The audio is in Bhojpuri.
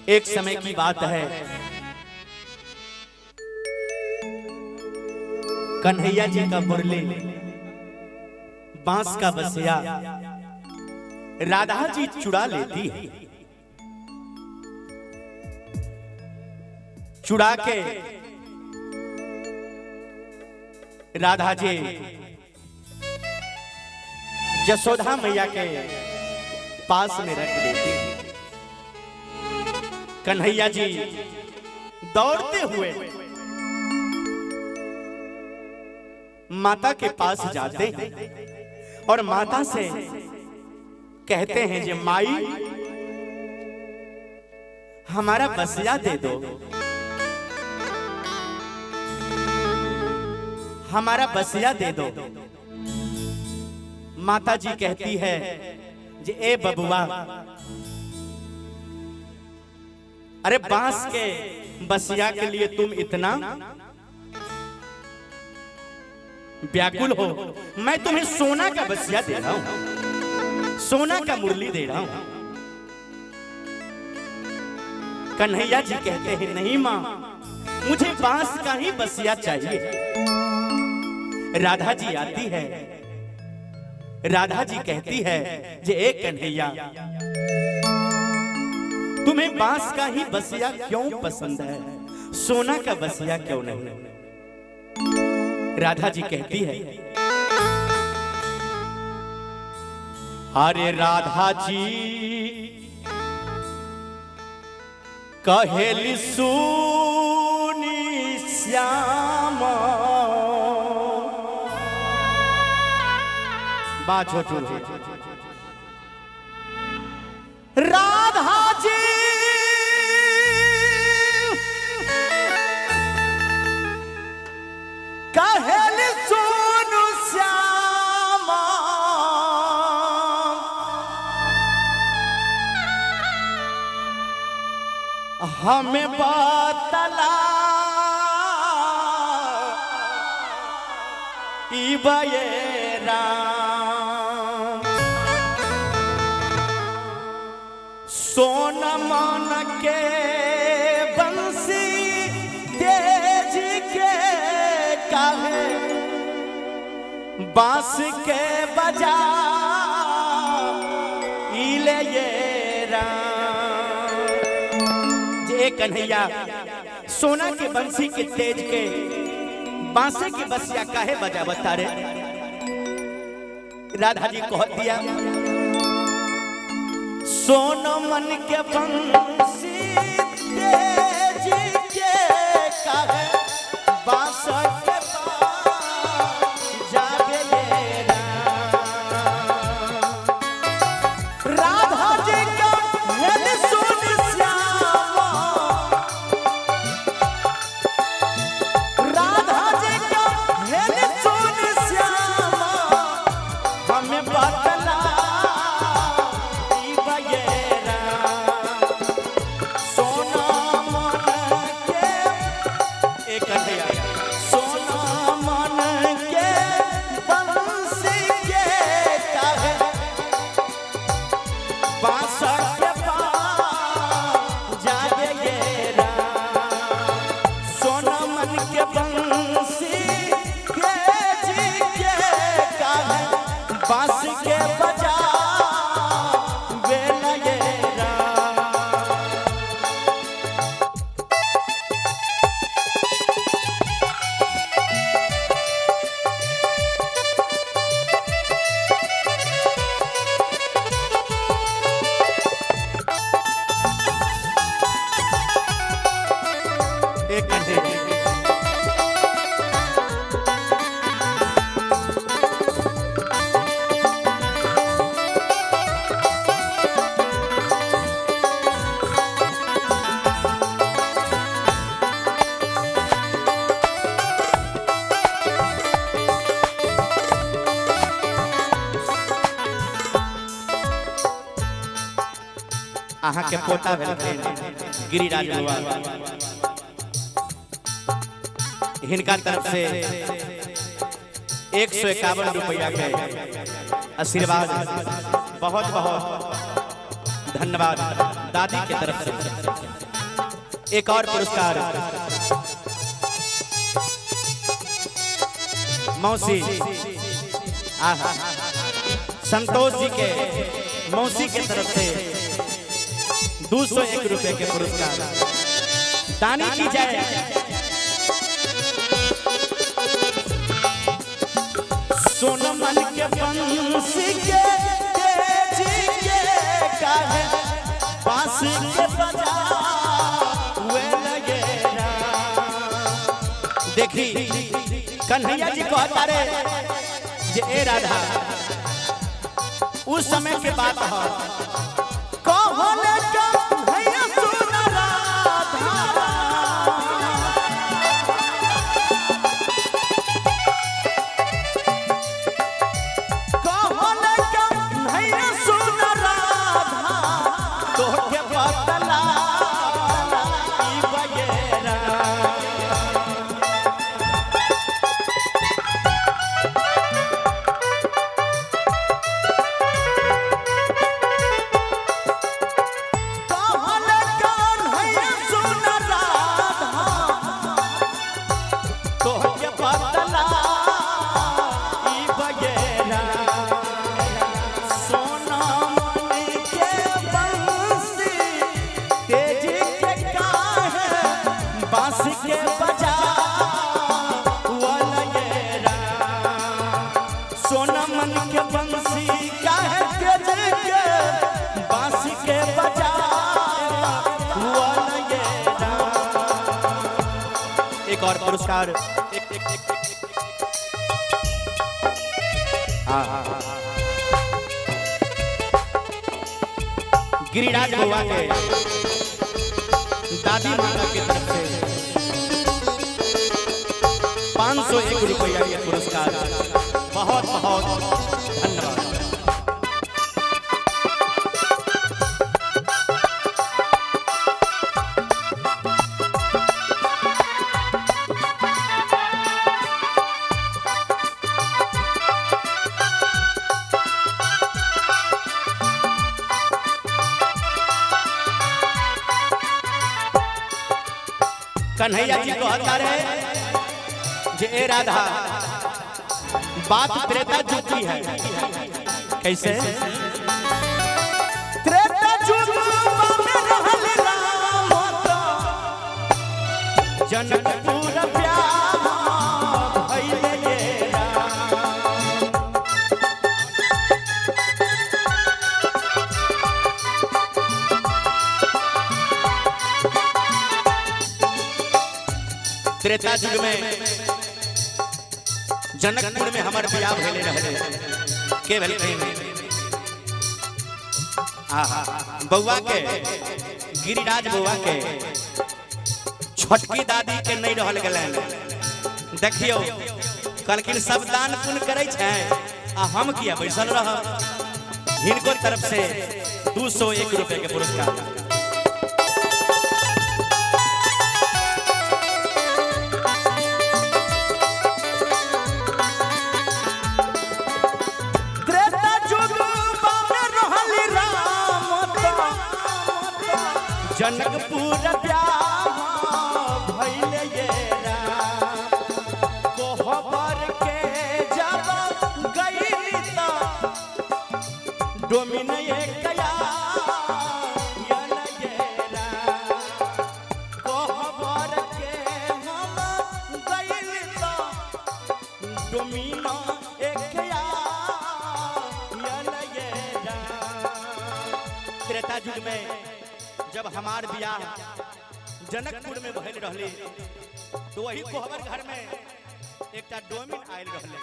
एक समय की बात है, कन्हैया जी का मुरली, बांस का बसिया राधा जी चुरा लेती है। चुरा के राधा जी यशोदा मैया के पास में रख देती है। कन्हैया जी दौड़ते हुए माता के पास जाते हैं और माता से कहते हैं जे माई हमारा बसिया दे दो, हमारा बसिया दे दो। माता जी कहती है जे ए बबुआ, अरे बांस के बसिया के लिए तुम इतना व्याकुल हो, मैं तुम्हें सोना का बसिया दे रहा हूं, सोना का मुरली दे रहा हूं। कन्हैया जी कहते हैं नहीं मां, मुझे बांस का ही बसिया चाहिए। राधा जी आती है, राधा जी कहती है जे ए कन्हैया, तुम्हें बांस का ही बसिया क्यों पसंद है, सोना का बसिया क्यों नहीं? राधा जी कहती है अरे राधा जी कहेली सुनी श्यामा, बात छोटू राधा जी कहेली सुनु श्यामा, हमें बतला राम, सोन मन के बंसी तेज के काहे, बांस के बजा इले ये राम। जे कन्हैया सोना के बंसी के तेज के बांसे की बसिया काहे बजा बता रे? राधा जी कह दिया सोन मन के बंसी तेज के काहे, बांस के जागे ये राधा जी का हेल सुन श्यामा, राधा जी का हेल सुन श्यामा, हमें बतला सोना मन के एक सोना मन के बंसी के काहे, बांस के जागे ये सोना मन के बंसी के जी के काहे, बांस के बजा वेला ये एक अहाँ के पोता भेलखिन गिरिराज बाबा, हिनका तरफ से 151 रुपया के आशीर्वाद, बहुत बहुत धन्यवाद दादी की तरफ से। एक और पुरस्कार मौसी संतोष जी के मौसी के तरफ से 201 रुपए के पुरस्कार तानी की जाए। सोनमन के बंसी के तेजी के काहे बांस के बजा हुए लगे ना। देखी कन्हैया जी को हतारे जे ए राधा उस समय के बात है कहले कन्हैया सुन राधा कहले कन्हैया सुन राधा तोहके बतला ई बगेरा। सोनमन के बंसी काहे तेज के बांस के बजा हुआ लगेरा। एक और पुरस्कार गिरिराज बुआ के दादी माता की तरफ से 501 रुपया ये पुरस्कार बहुत बहुत धन्यवाद। कन्हैया जी को हतारे जे ए राधा बात त्रेता युग की है। कैसे त्रेता युग में रहल राम जनकपुर प्यार भइले ये त्रेता युग में जनकपुर में हमार बियाह भेले रहले के भेल बउआ के गिरिराज बउआ के छोटकी दादी के नहीं रहल गेलै। देखियो कहलखिन सब दान पुण्य करे छै आ हम किया बैसल रहब। हिनको तरफ से 201 रुपए के पुरस्कार। जनकपुर ब्याह भइले ये कोहबर के जब गई त डोमिन कया कोहबर के हम गई त डोमिन त्रेता युग में जब हमार बियाह जनकपुर में भइल रहले तो वही कोहबर घर में एक डोमिन आयल रहले।